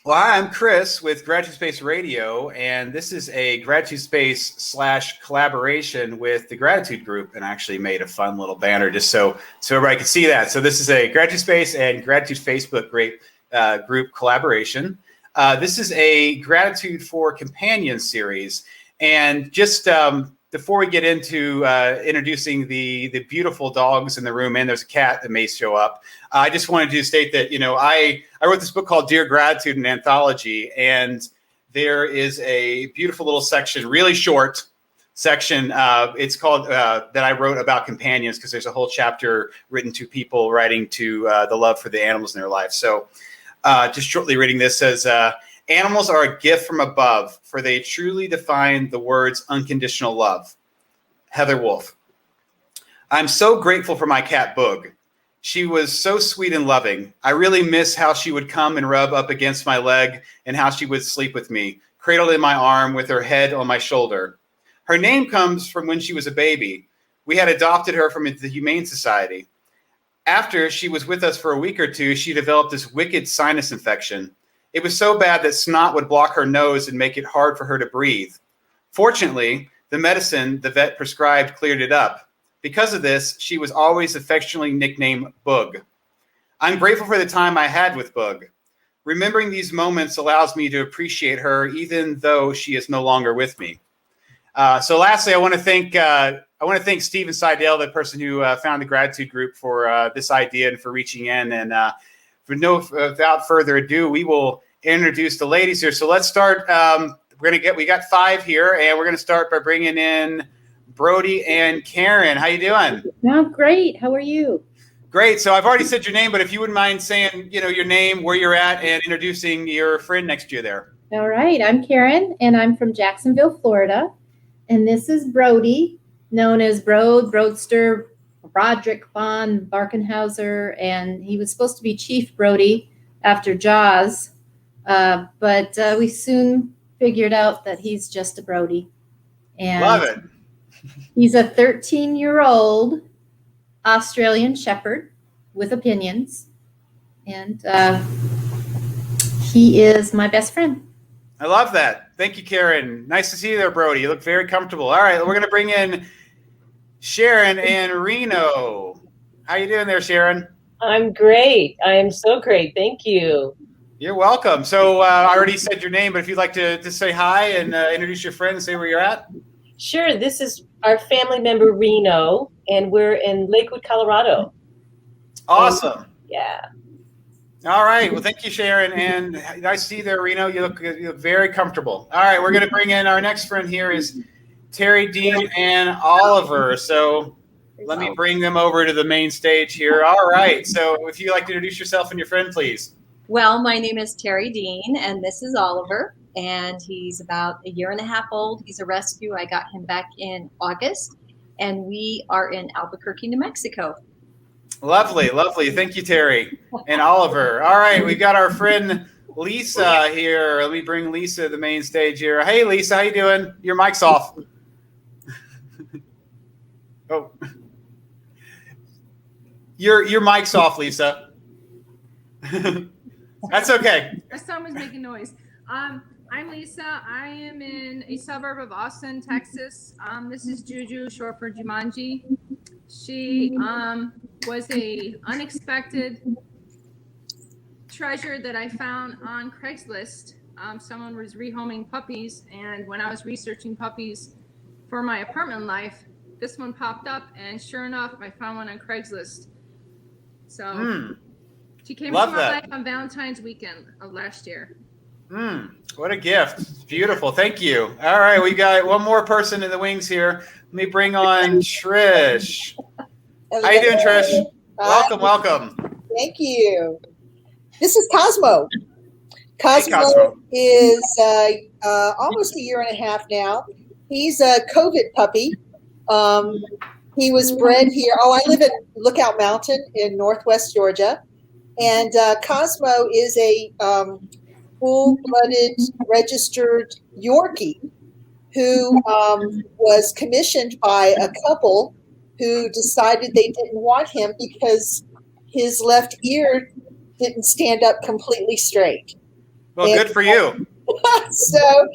Well, hi, I'm Chris with GratitudeSpace Radio, and this is a GratitudeSpace / collaboration with the Gratitude Group, and I actually made a fun little banner just so everybody can see that. So this is a GratitudeSpace and Gratitude Facebook group collaboration. This is a Gratitude for Companions series, and just before we get into introducing the beautiful dogs in the room, and there's a cat that may show up, I just wanted to state that, I wrote this book called Dear Gratitude, an anthology, and there is a beautiful little section, really short section. It's called that I wrote about companions, because there's a whole chapter written to people writing to the love for the animals in their life. So just shortly reading this says, animals are a gift from above, for they truly define the words unconditional love. Heather Wolf. I'm so grateful for my cat, Boog. She was so sweet and loving. I really miss how she would come and rub up against my leg and how she would sleep with me, cradled in my arm with her head on my shoulder. Her name comes from when she was a baby. We had adopted her from the Humane Society. After she was with us for a week or two, she developed this wicked sinus infection. It was so bad that snot would block her nose and make it hard for her to breathe. Fortunately, the medicine the vet prescribed cleared it up. Because of this, she was always affectionately nicknamed Boog. I'm grateful for the time I had with Boog. Remembering these moments allows me to appreciate her, even though she is no longer with me. So lastly, I want to thank Stephen Seidel, the person who found the Gratitude Group, for this idea and for reaching in. And without further ado, we will introduce the ladies here. So let's start. We got 5 here, and we're going to start by bringing in Brody and Karen. How you doing? No, great. How are you? Great. So I've already said your name, but if you wouldn't mind saying, your name, where you're at, and introducing your friend next to you there. All right. I'm Karen, and I'm from Jacksonville, Florida. And this is Brody, known as Broadster, Broderick von Barkenhauser, and he was supposed to be Chief Brody after Jaws, but we soon figured out that he's just a Brody. And love it. He's a 13-year-old Australian Shepherd with opinions, and he is my best friend. I love that. Thank you, Karen. Nice to see you there, Brody. You look very comfortable. All right, we're going to bring in Sharon and Reno. How you doing there, Sharon? I'm great. I am so great. Thank you. You're welcome. So I already said your name, but if you'd like to say hi and introduce your friend and say where you're at. Sure. This is our family member, Reno, and we're in Lakewood, Colorado. Awesome. Yeah. All right. Well, thank you, Sharon. And nice to see you there, Reno. You look very comfortable. All right. We're going to bring in our next friend here is Terry, Dean, and Oliver. So let me bring them over to the main stage here. All right. So if you'd like to introduce yourself and your friend, please. Well, my name is Terry Dean, and this is Oliver, and he's about 1.5 years old. He's a rescue. I got him back in August, and we are in Albuquerque, New Mexico. Lovely, lovely. Thank you, Terry and Oliver. All right, we've got our friend Lisa here. Let me bring Lisa to the main stage here. Hey, Lisa, how you doing? Your mic's off. Oh, your mic's off, Lisa. That's okay. Someone's making noise. I'm Lisa. I am in a suburb of Austin, Texas. This is Juju, short for Jumanji. She was a unexpected treasure that I found on Craigslist. Someone was rehoming puppies, and when I was researching puppies for my apartment life, this one popped up, and sure enough, I found one on Craigslist. So she came into my life on Valentine's weekend of last year. What a gift. Beautiful. Thank you. All right, we got one more person in the wings here. Let me bring on Trish. How you doing, Trish? Welcome. Thank you. This is Cosmo. Cosmo, hey, Cosmo. Is almost 1.5 years now. He's a COVID puppy. He was bred here. I live in Lookout Mountain in Northwest Georgia. And Cosmo is a full-blooded registered Yorkie who was commissioned by a couple who decided they didn't want him because his left ear didn't stand up completely straight. Well, good for you. So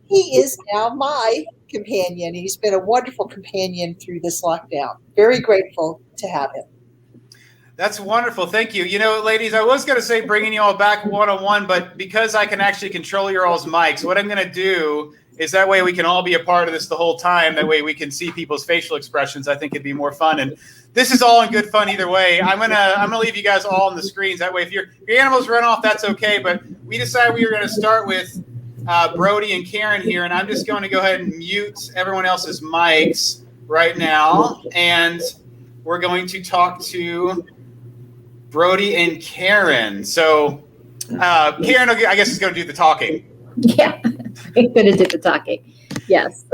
he is now my companion. He's been a wonderful companion through this lockdown. Very grateful to have him. That's wonderful. Thank you. You know, ladies, I was going to say bringing you all back one-on-one, but because I can actually control your all's mics, what I'm going to do is that way we can all be a part of this the whole time. That way we can see people's facial expressions. I think it'd be more fun. And this is all in good fun either way. I'm gonna leave you guys all on the screens. That way, if your animals run off, that's okay. But we decided we were going to start with Brody and Karen here, and I'm just going to go ahead and mute everyone else's mics right now, and we're going to talk to Brody and Karen. So Karen, I guess, is going to do the talking. Yeah, I'm going to do the talking. Yes.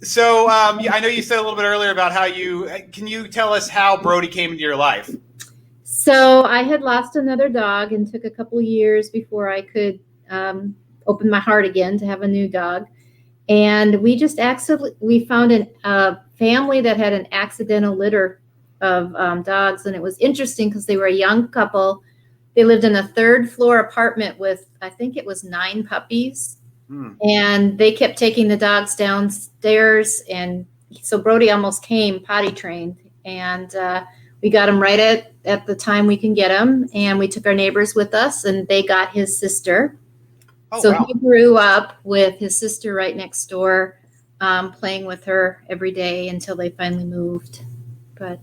So I know you said a little bit earlier about how can you tell us how Brody came into your life? So I had lost another dog and took a couple of years before I could open my heart again to have a new dog. And we just we found a family that had an accidental litter of dogs. And it was interesting because they were a young couple. They lived in a 3rd floor apartment with, I think it was 9 puppies. And they kept taking the dogs downstairs. And so Brody almost came potty trained. And we got him right at the time we can get him. And we took our neighbors with us, and they got his sister. Oh, so wow. He grew up with his sister right next door, playing with her every day until they finally moved. But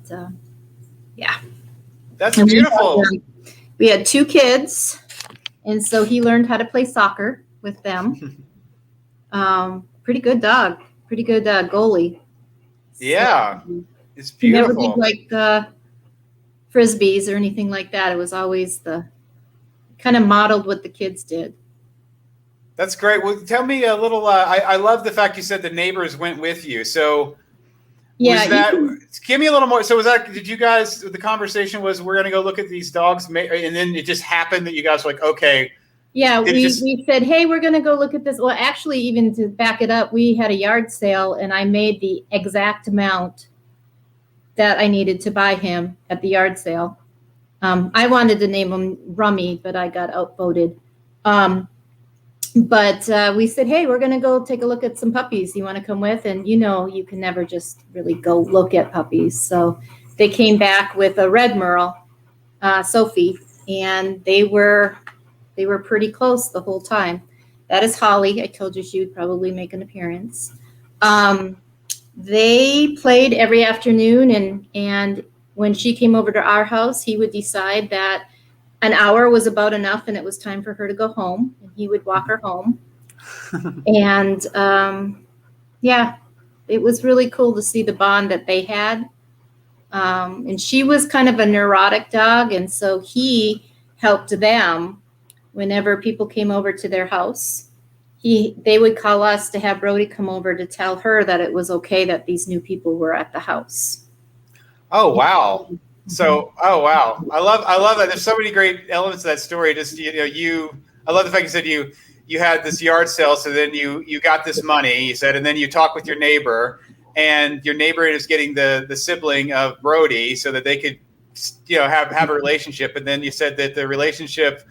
yeah. That's beautiful. We had 2 kids, and so he learned how to play soccer with them. Pretty good dog. Goalie. Yeah, it's He never beautiful. did like frisbees or anything like that. It was always kind of modeled what the kids did. That's great. Well, tell me a little. I love the fact you said the neighbors went with you. So Yeah, give me a little more. So did you guys, the conversation was, we're going to go look at these dogs, and then it just happened that you guys were like, okay. Yeah, we said, hey, we're going to go look at this. Well, actually, even to back it up, we had a yard sale, and I made the exact amount that I needed to buy him at the yard sale. I wanted to name him Rummy, but I got outvoted. But we said, hey, we're going to go take a look at some puppies. You want to come with? And you can never just really go look at puppies. So they came back with a red merle, Sophie, and they were pretty close the whole time. That is Holly. I told you she would probably make an appearance. They played every afternoon, and when she came over to our house, he would decide that an hour was about enough and it was time for her to go home, and he would walk her home. And yeah, it was really cool to see the bond that they had. And she was kind of a neurotic dog, and so he helped them whenever people came over to their house. They would call us to have Brody come over to tell her that it was okay that these new people were at the house. Oh, wow. So, oh, wow. I love that. There's so many great elements of that story. Just, I love the fact you said you had this yard sale. So then you got this money, you said, and then you talked with your neighbor, and your neighbor is getting the sibling of Brody so that they could, have a relationship. And then you said that the relationship,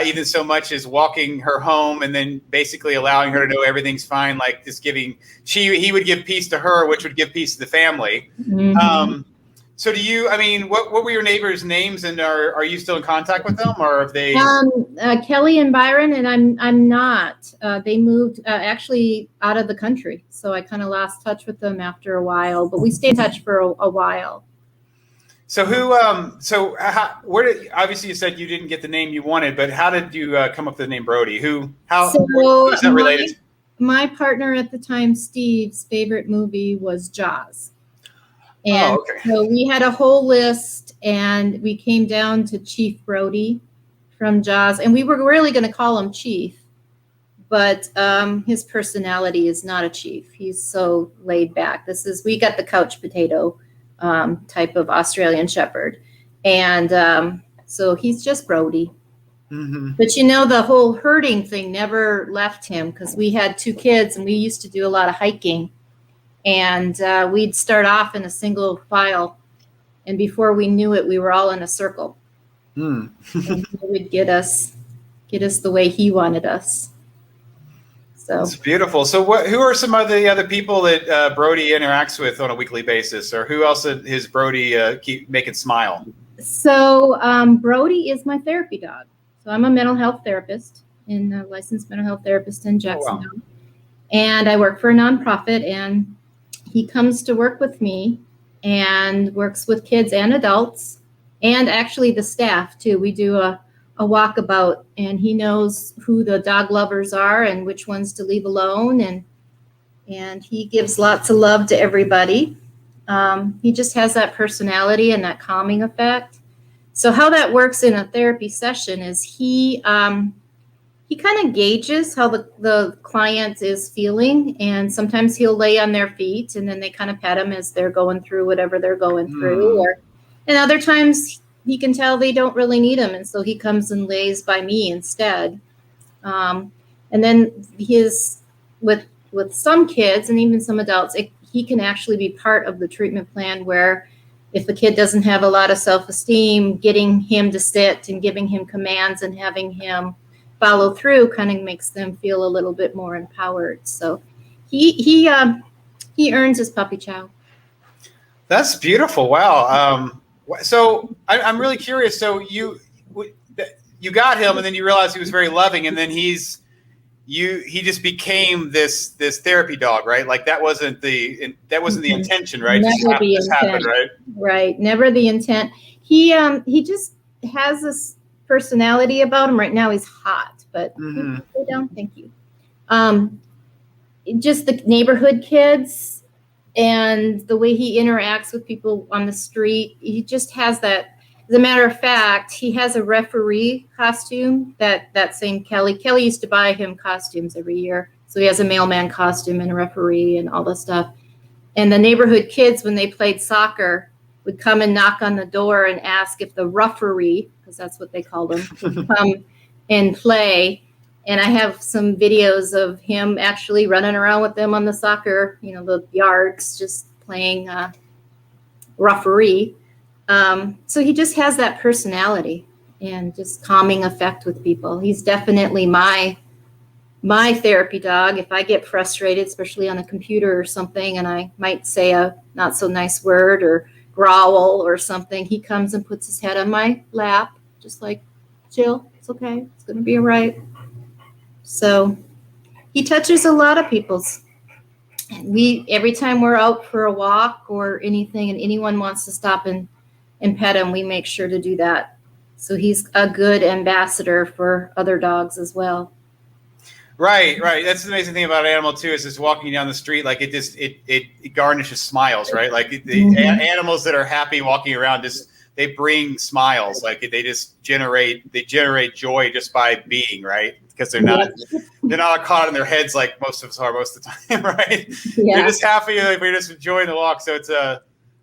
even so much as walking her home and then basically allowing her to know everything's fine, like just he would give peace to her, which would give peace to the family. Mm-hmm. So what were your neighbors' names, and are you still in contact with them, or have they? Kelly and Byron, and I'm not. They moved actually out of the country, so I kind of lost touch with them after a while. But we stayed in touch for a while. So obviously you said you didn't get the name you wanted, but how did you come up with the name Brody? Who is that related? My partner at the time, Steve's favorite movie was Jaws. And so we had a whole list, and we came down to Chief Brody from Jaws, and we were really going to call him Chief, but his personality is not a chief. He's so laid back. We got the couch potato type of Australian Shepherd, and so he's just Brody. Mm-hmm. But the whole herding thing never left him, because we had 2 kids, and we used to do a lot of hiking. And we'd start off in a single file, and before we knew it, we were all in a circle. And he would get us get us the way he wanted us. So That's beautiful. So who are some of the other people that Brody interacts with on a weekly basis, or who else is Brody keep making smile? So Brody is my therapy dog. So I'm a mental health therapist, and a licensed mental health therapist in Jacksonville. Oh, wow. And I work for a nonprofit, and he comes to work with me and works with kids and adults, and actually the staff too. We do a walkabout, and he knows who the dog lovers are and which ones to leave alone, and he gives lots of love to everybody. He just has that personality and that calming effect. So how that works in a therapy session is he kind of gauges how the client is feeling, and sometimes he'll lay on their feet and then they kind of pet him as they're going through whatever they're going through. And other times he can tell they don't really need him, and so he comes and lays by me instead. And then with some kids and even some adults, he can actually be part of the treatment plan, where if the kid doesn't have a lot of self-esteem, getting him to sit and giving him commands and having him follow through kind of makes them feel a little bit more empowered. So he earns his puppy chow. That's beautiful. Wow. So I'm really curious. So you got him, and then you realized he was very loving, and then he just became this therapy dog, right? Like that wasn't the intention, right? Never the just intent. happened, right? Right. Never the intent. He just has this personality about him. Right now he's hot, but go down. Thank you. Just the neighborhood kids and the way he interacts with people on the street. He just has that. As a matter of fact, he has a referee costume that same Kelly. Kelly used to buy him costumes every year. So he has a mailman costume and a referee and all this stuff. And the neighborhood kids, when they played soccer, would come and knock on the door and ask if the referee, because that's what they called him, would come and play. And I have some videos of him actually running around with them on the soccer, the yards, just playing referee. So he just has that personality and just calming effect with people. He's definitely my therapy dog. If I get frustrated, especially on a computer or something, and I might say a not so nice word or growl or something, he comes and puts his head on my lap, just like, chill, it's okay, it's going to be all right. So he touches a lot of people's. Every time we're out for a walk or anything, and anyone wants to stop and pet him, we make sure to do that. So he's a good ambassador for other dogs as well. Right. That's the amazing thing about an animal too, is just walking down the street, like it garnishes smiles, right? Like animals that are happy walking around, they bring smiles. Like they generate joy just by being, right? Because they're not caught in their heads like most of us are most of the time, right? Yeah. You're just happy, like we're just enjoying the walk. So it's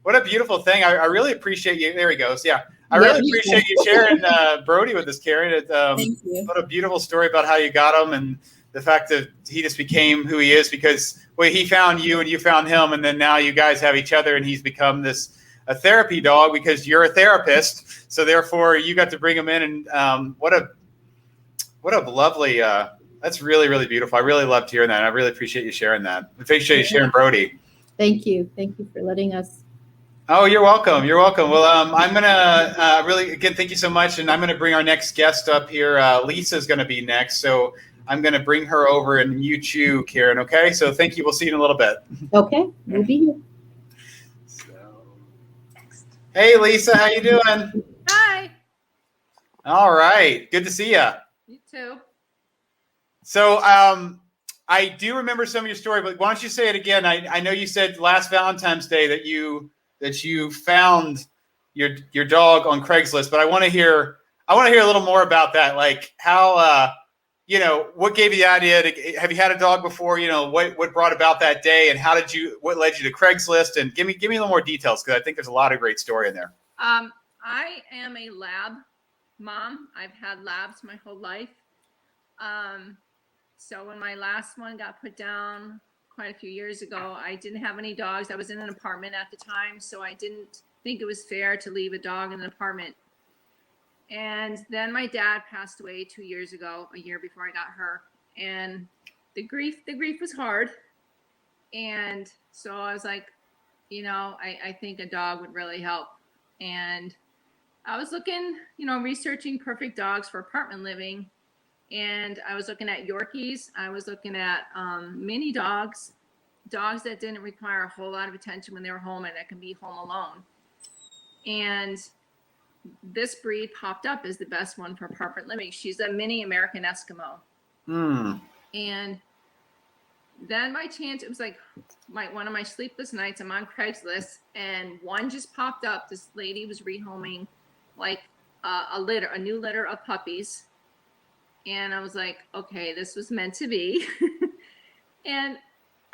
what a beautiful thing. I really appreciate you. There he goes. Yeah. I really appreciate you sharing Brody with us, Karen. Thank you. What a beautiful story about how you got him, and the fact that he just became who he is because he found you and you found him, and then now you guys have each other, and he's become a therapy dog because you're a therapist. So therefore, you got to bring him in, and what a lovely. That's really, really beautiful. I really loved hearing that. I really appreciate you sharing that. I appreciate you sharing Brody. Thank you for letting us. Oh, you're welcome. You're welcome. Well, I'm going to really, again, thank you so much. And I'm going to bring our next guest up here. Lisa's going to be next. So I'm going to bring her over and mute you, Karen. Okay. So thank you. We'll see you in a little bit. Okay. We'll be here. Hey, Lisa, how you doing? Hi. All right. Good to see you. You too. So I do remember some of your story, but why don't you say it again? I know you said last Valentine's Day that you found your dog on Craigslist, but I want to hear a little more about that. Like how what gave you the idea have you had a dog before? What brought about that day, and what led you to Craigslist? And give me a little more details, because I think there's a lot of great story in there. I am a lab mom. I've had labs my whole life. So when my last one got put down quite a few years ago, I didn't have any dogs. I was in an apartment at the time, so I didn't think it was fair to leave a dog in an apartment. And then my dad passed away 2 years ago, a year before I got her. And the grief was hard. And so I was like, you know, I think a dog would really help. And I was looking, you know, researching perfect dogs for apartment living. And I was looking at Yorkies. I was looking at mini dogs, dogs that didn't require a whole lot of attention when they were home and that can be home alone. And this breed popped up as the best one for apartment living. She's a mini American Eskimo. And then by chance, it was like one of my sleepless nights. I'm on Craigslist, and one just popped up. This lady was rehoming like a new litter of puppies. And I was like, okay, this was meant to be. And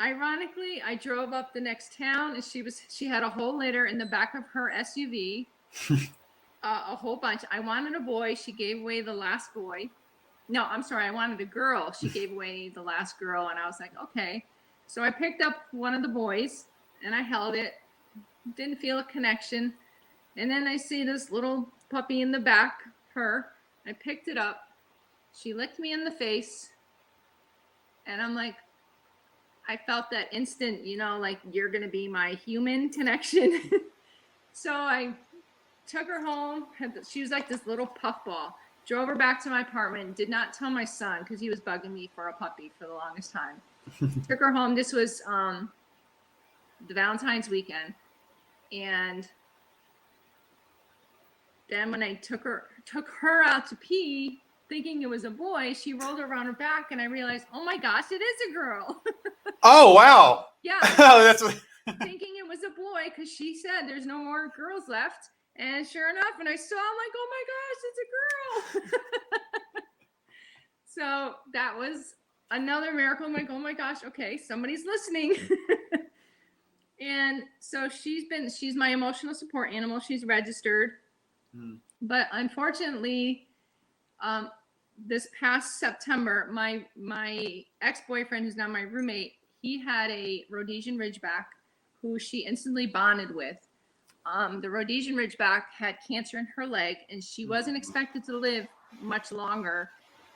ironically, I drove up the next town, and she had a whole litter in the back of her SUV, a whole bunch. I wanted a boy. She gave away the last boy. No, I'm sorry. I wanted a girl. She gave away the last girl, and I was like, okay. So I picked up one of the boys, and I held it. Didn't feel a connection. And then I see this little puppy in the back, her. I picked it up. She licked me in the face, and I'm like, I felt that instant, you know, like, you're going to be my human connection. So I took her home. She was like this little puffball. Drove her back to my apartment. Did not tell my son because he was bugging me for a puppy for the longest time. Took her home. This was the Valentine's weekend. And then when I took her out to pee, thinking it was a boy, she rolled around her back, and I realized, oh my gosh, it is a girl. Oh, wow. Yeah. Oh, that's what... Thinking it was a boy because she said there's no more girls left. And sure enough, and I saw, I'm like, oh my gosh, it's a girl. So that was another miracle. I'm like, oh my gosh, okay, somebody's listening. And so she's my emotional support animal. She's registered. But unfortunately, this past September, my ex-boyfriend, who's now my roommate, he had a Rhodesian Ridgeback who she instantly bonded with. The Rhodesian Ridgeback had cancer in her leg, and she wasn't expected to live much longer.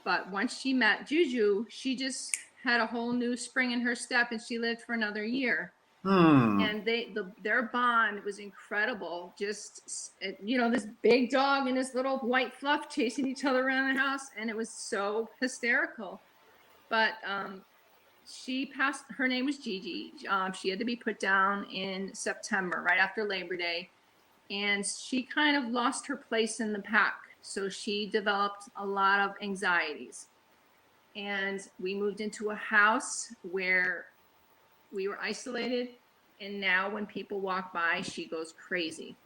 But once she met Juju, she just had a whole new spring in her step, and she lived for another year. And their bond was incredible. Just, you know, this big dog and this little white fluff chasing each other around the house, and it was so hysterical. But she passed. Her name was Gigi. She had to be put down in September, right after Labor Day, and she kind of lost her place in the pack. So she developed a lot of anxieties, and we moved into a house where we were isolated. And now when people walk by, she goes crazy.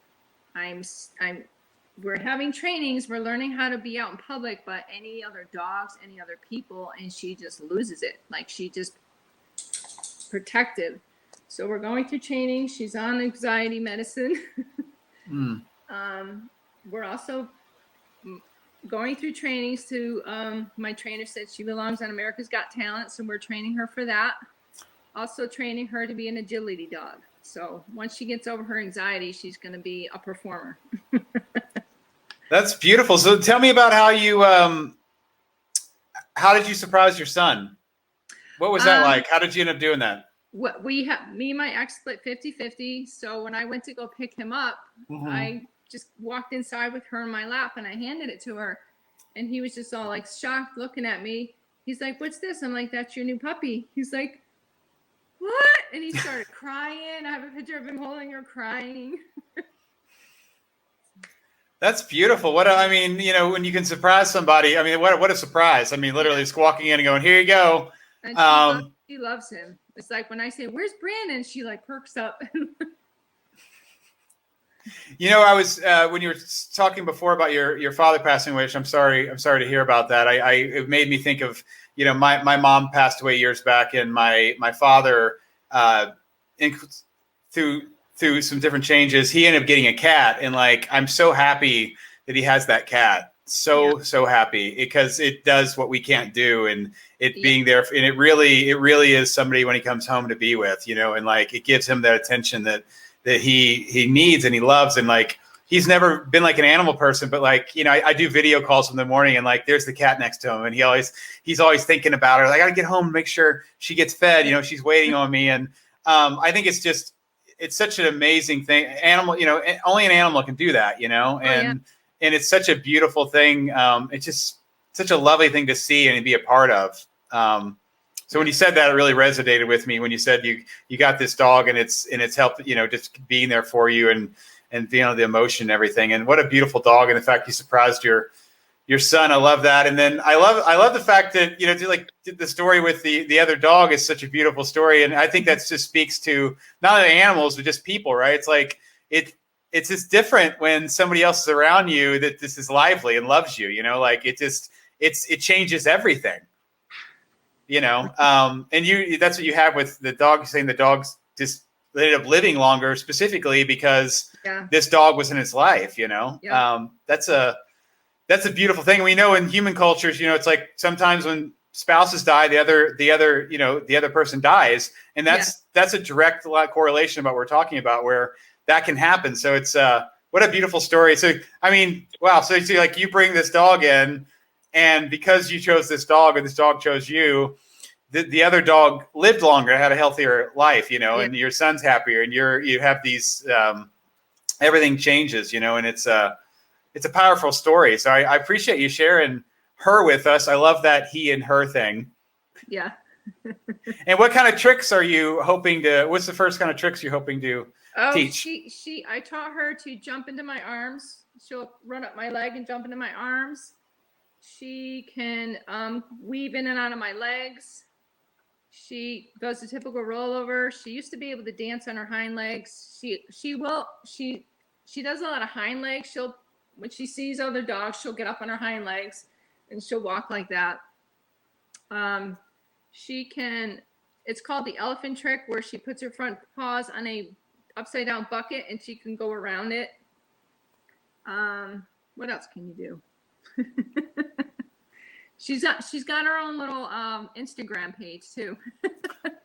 We're having trainings. We're learning how to be out in public, but any other dogs, any other people, and she just loses it. Like, she just protective. So we're going through training. She's on anxiety medicine. We're also going through trainings to, my trainer said she belongs on America's Got Talent. So we're training her for that. Also training her to be an agility dog. So once she gets over her anxiety, she's going to be a performer. That's beautiful. So tell me about how did you surprise your son? What was that like? How did you end up doing that? Me and my ex split 50-50. So when I went to go pick him up, I just walked inside with her in my lap, and I handed it to her, and he was just all like shocked looking at me. He's like, "What's this?" I'm like, "That's your new puppy." He's like, "What?" And he started crying. I have a picture of him holding her crying. That's beautiful. I mean, you know, when you can surprise somebody, I mean, what a surprise. I mean, literally just walking in and going, "Here you go." And she loves him. It's like when I say, "Where's Brandon?" She like perks up. You know, I was when you were talking before about your father passing away, which I'm sorry to hear about that. It made me think of, you know, my mom passed away years back, and my father, through some different changes, he ended up getting a cat, and like, I'm so happy that he has that cat. So happy, because it does what we can't do, and being there, and it really is somebody when he comes home to be with, you know, and like, it gives him that attention that he needs and he loves, and like, he's never been like an animal person, but like, you know, I do video calls in the morning and like, there's the cat next to him. And he's always thinking about her. Like, I gotta get home and make sure she gets fed. You know, she's waiting on me. And I think it's such an amazing thing. Animal, you know, only an animal can do that, you know, and it's such a beautiful thing. It's just such a lovely thing to see and be a part of. So when you said that, it really resonated with me when you said you got this dog and it's helped, you know, just being there for you and you know, the emotion and everything. And what a beautiful dog. And the fact you surprised your son. I love that. And then I love the fact that, you know, like the story with the other dog is such a beautiful story. And I think that just speaks to not only animals, but just people, right? It's like, it's just different when somebody else is around you that this is lively and loves you, you know, like it changes everything, you know? And that's what you have with the dog, saying the dogs just, they ended up living longer specifically because this dog was in his life, you know? Yeah. That's a beautiful thing. We know in human cultures, you know, it's like sometimes when spouses die, the other person dies. And that's a direct correlation about what we're talking about, where that can happen. So it's what a beautiful story. So, I mean, wow. So you see, like, you bring this dog in, and because you chose this dog or this dog chose you, the other dog lived longer, had a healthier life, you know, and your son's happier, and you have these, everything changes, you know, and it's a powerful story. So I appreciate you sharing her with us. I love that he and her thing. Yeah. And what kind of tricks are you hoping to, what's the first kind of tricks you're hoping to teach? I taught her to jump into my arms. She'll run up my leg and jump into my arms. She can weave in and out of my legs. She does the typical rollover. She used to be able to dance on her hind legs. She does a lot of hind legs. When she sees other dogs, she'll get up on her hind legs and she'll walk like that. It's called the elephant trick, where she puts her front paws on a upside down bucket and she can go around it. What else can you do? She's got her own little Instagram page too.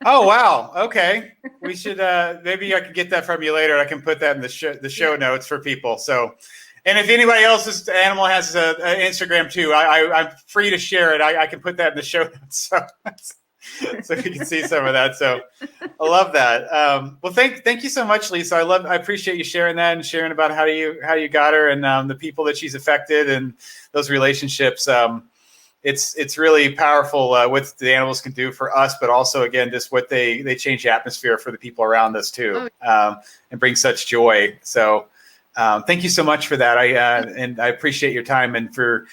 Oh, wow. Okay. We should, maybe I can get that from you later. I can put that in the show notes for people. So, and if anybody else's animal has an Instagram too, I'm free to share it. I can put that in the show notes. So you can see some of that. So I love that. Well, thank you so much, Lisa. I appreciate you sharing that and sharing about how you got her and the people that she's affected and those relationships. It's really powerful what the animals can do for us, but also, again, just what they change the atmosphere for the people around us too, and bring such joy. So thank you so much for that. And I appreciate your time and for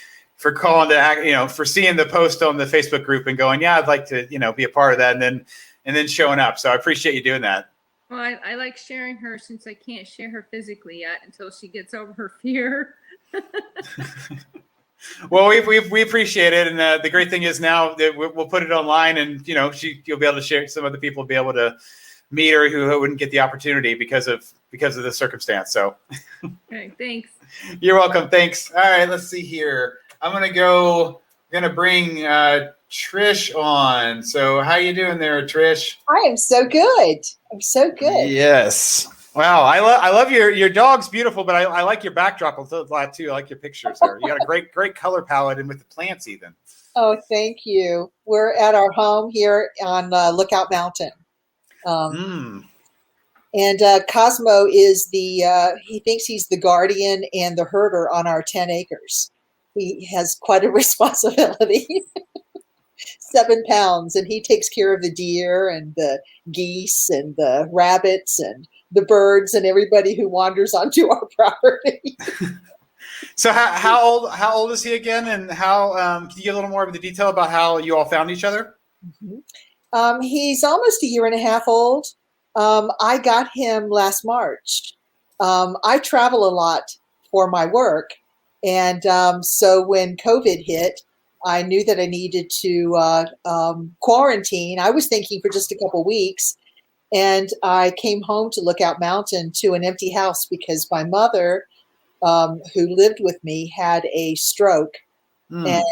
calling to for seeing the post on the Facebook group and going, yeah, I'd like to, be a part of that, and then showing up. So I appreciate you doing that. Well, I like sharing her, since I can't share her physically yet until she gets over her fear. Well, we appreciate it, and the great thing is now that we'll put it online, and you'll be able to share. Some other people will be able to meet her who wouldn't get the opportunity because of the circumstance. So, okay, thanks. You're welcome. Thanks. All right, let's see here. I'm gonna bring Trish on. So, how you doing there, Trish? I am so good. I'm so good. Yes. Wow, I love your dog's beautiful, but I like your backdrop a lot too. I like your pictures there. You got a great color palette, and with the plants even. Oh, thank you. We're at our home here on Lookout Mountain. And Cosmo is he thinks he's the guardian and the herder on our 10 acres. He has quite a responsibility. 7 pounds, and he takes care of the deer and the geese and the rabbits and the birds and everybody who wanders onto our property. So how old is he again, and how can you give a little more of the detail about how you all found each other? Mm-hmm. He's almost a year and a half old. I got him last March. I travel a lot for my work, and so when COVID hit, I knew that I needed to quarantine. I was thinking for just a couple weeks, and I came home to Lookout Mountain to an empty house because my mother, who lived with me, had a stroke and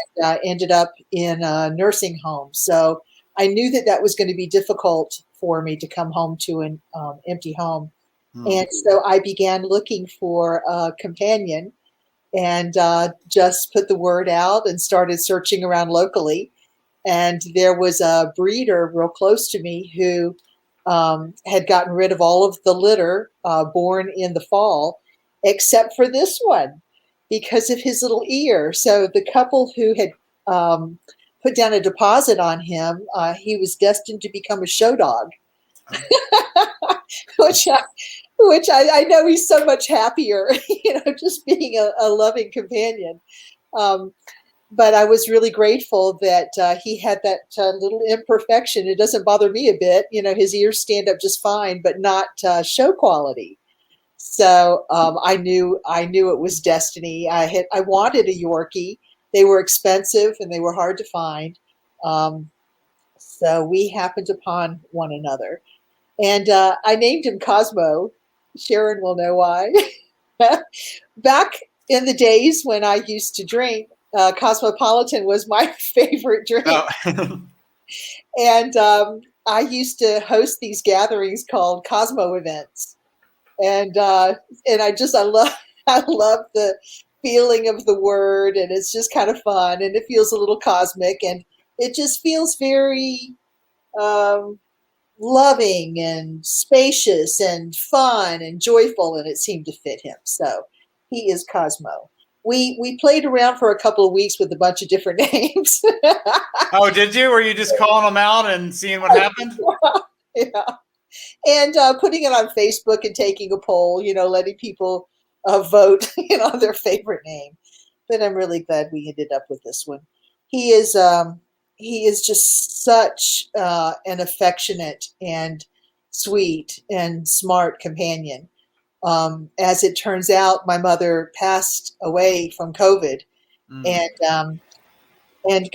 ended up in a nursing home. So I knew that was going to be difficult for me to come home to an empty home. And so I began looking for a companion and just put the word out and started searching around locally. And there was a breeder real close to me who had gotten rid of all of the litter born in the fall, except for this one because of his little ear. So the couple who had put down a deposit on him, he was destined to become a show dog, which I know he's so much happier, just being a loving companion. But I was really grateful that he had that little imperfection. It doesn't bother me a bit. His ears stand up just fine, but not show quality. So I knew it was destiny. I wanted a Yorkie. They were expensive and they were hard to find. So we happened upon one another. And I named him Cosmo. Sharon will know why. Back in the days when I used to drink, Cosmopolitan was my favorite drink. Oh. And I used to host these gatherings called Cosmo events. And I love the feeling of the word, and it's just kind of fun, and it feels a little cosmic, and it just feels very loving and spacious and fun and joyful, and it seemed to fit him. So he is Cosmo. We played around for a couple of weeks with a bunch of different names. Oh, did you? Were you just calling them out and seeing what happened? Yeah. And putting it on Facebook and taking a poll, letting people vote, on their favorite name. But I'm really glad we ended up with this one. He is just such an affectionate and sweet and smart companion. As it turns out, my mother passed away from COVID, and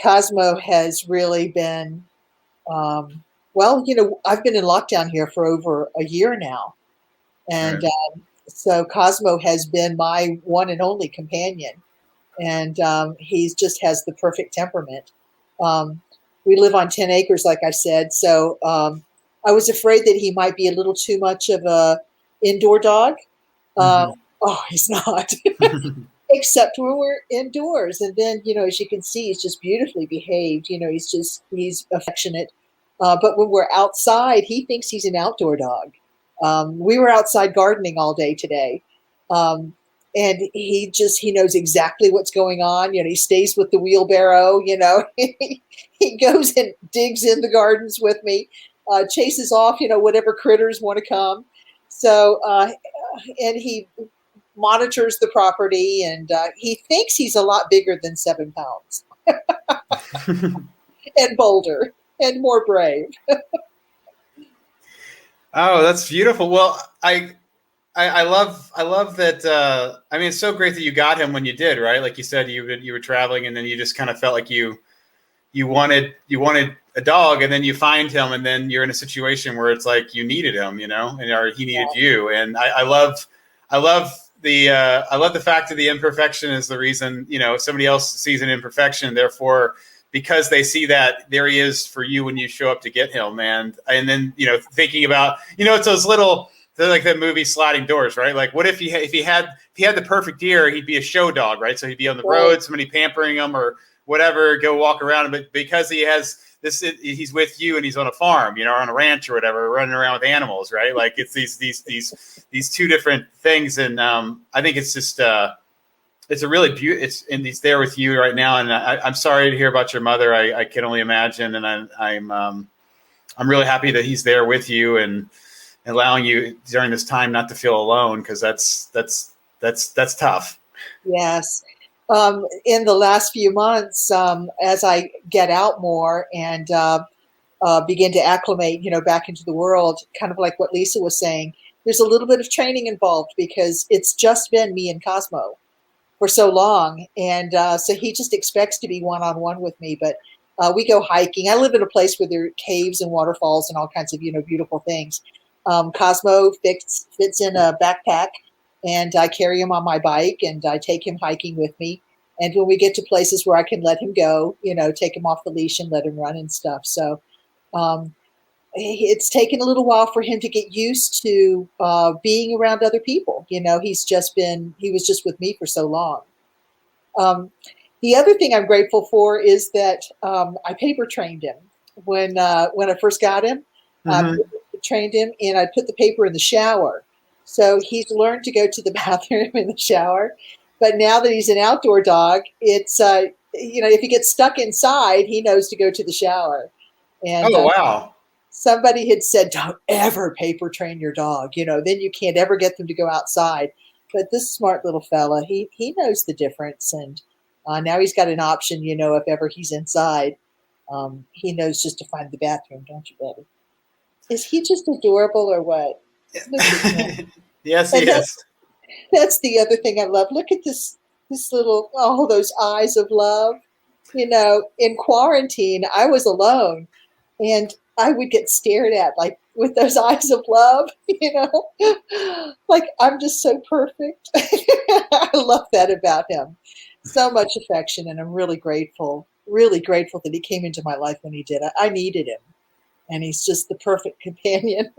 Cosmo has really been. I've been in lockdown here for over a year now. And so Cosmo has been my one and only companion. And he just has the perfect temperament. We live on 10 acres, like I said. So I was afraid that he might be a little too much of a indoor dog. Oh, he's not. Except when we're indoors. And then, as you can see, he's just beautifully behaved. He's affectionate. But when we're outside, he thinks he's an outdoor dog. We were outside gardening all day today. And he knows exactly what's going on. He stays with the wheelbarrow, he goes and digs in the gardens with me, chases off, whatever critters want to come. So, and he monitors the property, and he thinks he's a lot bigger than 7 pounds and bolder and more brave. Oh, that's beautiful. Well, I love that. I mean, it's so great that you got him when you did, right? Like you said, you were traveling, and then you just kind of felt like you wanted a dog, and then you find him, and then you're in a situation where it's like you needed him, or he needed you. And I love the fact that the imperfection is the reason, somebody else sees an imperfection, therefore, because they see that, there he is for you when you show up to get him. And then, thinking about, it's those little, they're like that movie Sliding Doors, right? Like, what if he had the perfect ear, he'd be a show dog, right? So he'd be on the road, somebody pampering him or whatever, go walk around. But because he has this, he's with you and he's on a farm, or on a ranch or whatever, running around with animals, right? Like, it's these two different things. And I think it's just, it's a really beautiful, and he's there with you right now. And I'm sorry to hear about your mother. I can only imagine. And I'm really happy that he's there with you and allowing you during this time not to feel alone, because that's tough. Yes. In the last few months, as I get out more and begin to acclimate, back into the world, kind of like what Lisa was saying, there's a little bit of training involved because it's just been me and Cosmo for so long. And so he just expects to be one-on-one with me, but we go hiking. I live in a place where there are caves and waterfalls and all kinds of, beautiful things. Cosmo fits in a backpack, and I carry him on my bike, and I take him hiking with me. And when we get to places where I can let him go, take him off the leash and let him run and stuff. So it's taken a little while for him to get used to being around other people. You know, he was just with me for so long. The other thing I'm grateful for is that I paper trained him when I first got him. Mhm. Trained him, and I put the paper in the shower. So he's learned to go to the bathroom in the shower. But now that he's an outdoor dog, it's if he gets stuck inside, he knows to go to the shower. And Oh, wow. somebody had said, don't ever paper train your dog, then you can't ever get them to go outside. But this smart little fella, he knows the difference. And now he's got an option, if ever he's inside. He knows just to find the bathroom, don't you, Betty? Is he just adorable or what? Look at him. Yes, And he is. that's the other thing I love. Look at this little, those eyes of love. In quarantine, I was alone, and I would get stared at like with those eyes of love, like I'm just so perfect. I love that about him. So much affection, and I'm really grateful that he came into my life when he did. I needed him, and he's just the perfect companion.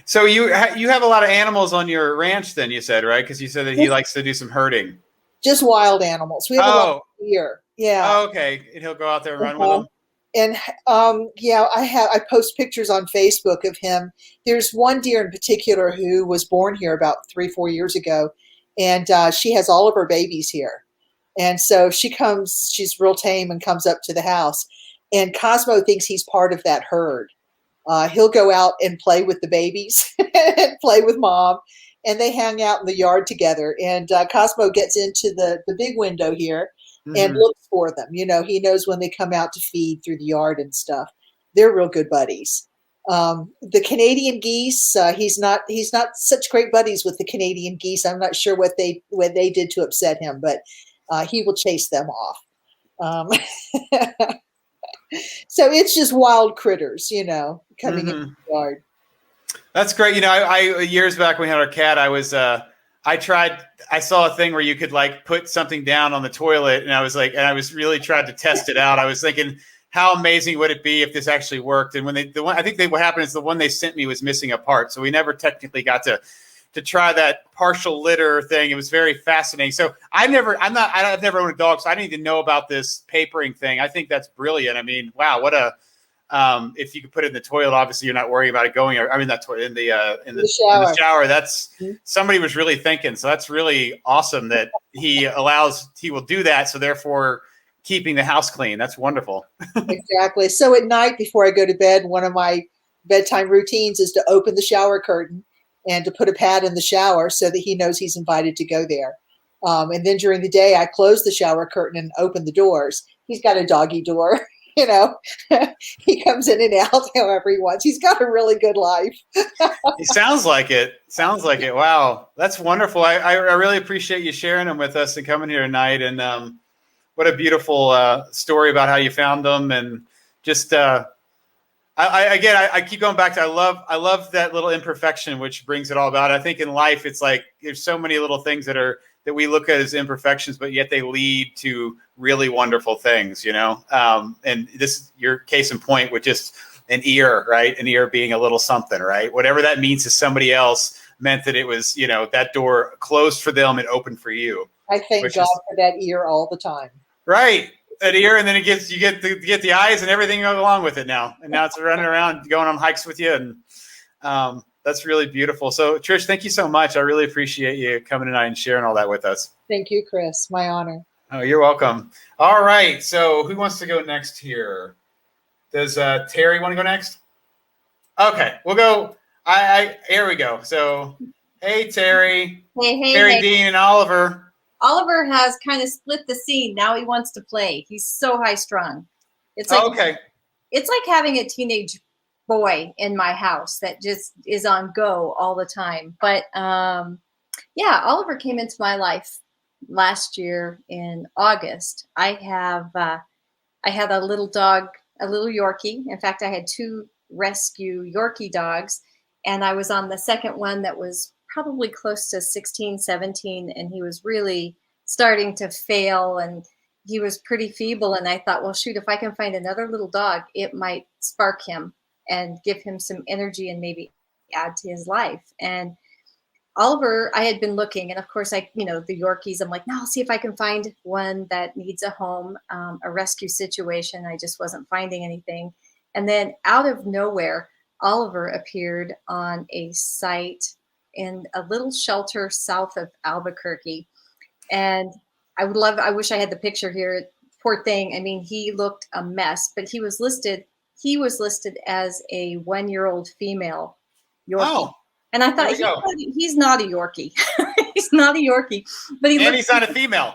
So you have a lot of animals on your ranch then, you said, right? Because you said that he likes to do some herding. Just wild animals. We have a lot of deer. Yeah. Oh, okay. And he'll go out there and run with Uh-huh. them? And I post pictures on Facebook of him. There's one deer in particular who was born here about 3-4 years ago, and she has all of her babies here. And so she's real tame and comes up to the house. And Cosmo thinks he's part of that herd. He'll go out and play with the babies and play with mom, and they hang out in the yard together. And Cosmo gets into the big window here and looks for them. He knows when they come out to feed through the yard and stuff. They're real good buddies. The Canadian geese, he's not such great buddies with the Canadian geese. I'm not sure what they did to upset him, but he will chase them off. So it's just wild critters, coming in the yard. That's great. I years back when we had our cat, I saw a thing where you could like put something down on the toilet, and I was really tried to test it out. I was thinking, how amazing would it be if this actually worked? And when what happened is the one they sent me was missing a part. So we never technically got to try that partial litter thing. It was very fascinating. So I've never owned a dog, so I didn't even know about this papering thing. I think that's brilliant. I mean, wow, what a if you could put it in the toilet, obviously you're not worrying about it going. I mean, that's in the shower. That's somebody was really thinking. So that's really awesome that he will do that. So therefore, keeping the house clean. That's wonderful. Exactly. So at night before I go to bed, one of my bedtime routines is to open the shower curtain and to put a pad in the shower so that he knows he's invited to go there. And then during the day, I close the shower curtain and open the doors. He's got a doggy door. He comes in and out however he wants. He's got a really good life. It sounds like it. Wow. That's wonderful. I really appreciate you sharing them with us and coming here tonight. And what a beautiful story about how you found them. And just, I keep going back to, I love that little imperfection, which brings it all about. I think in life, it's like, there's so many little things that we look at as imperfections, but yet they lead to really wonderful things, and this, your case in point with just an ear, right? An ear being a little something, right? Whatever that means to somebody else meant that it was, that door closed for them and opened for you. I thank God for that ear all the time. Right. That ear, and then you get the eyes and everything goes along with it now. And now it's running around, going on hikes with you. And that's really beautiful. So Trish, thank you so much. I really appreciate you coming tonight and sharing all that with us. Thank you, Chris. My honor. Oh, you're welcome. All right. So who wants to go next here? Does Terry want to go next? Okay, we'll go. Here we go. So, hey, Terry. Hey. Terry Dean and Oliver. Oliver has kind of split the scene. Now he wants to play. He's so high strung. It's like, okay. It's like having a teenage boy in my house that just is on go all the time. But Oliver came into my life last year in August. I had a little dog, a little Yorkie. In fact, I had 2 rescue Yorkie dogs, and I was on the second one that was probably close to 16, 17, and he was really starting to fail, and he was pretty feeble. And I thought, well, shoot, if I can find another little dog, it might spark him. and give him some energy and maybe add to his life. And Oliver, I had been looking, and of course, the Yorkies, I'm like, no, I'll see if I can find one that needs a home, a rescue situation. I just wasn't finding anything. And then out of nowhere, Oliver appeared on a site in a little shelter south of Albuquerque. And I wish I had the picture here. Poor thing. I mean, he looked a mess, but he was listed as a 1-year-old female Yorkie. Oh, and I thought he's not a Yorkie. He's not a Yorkie, but he's not a female.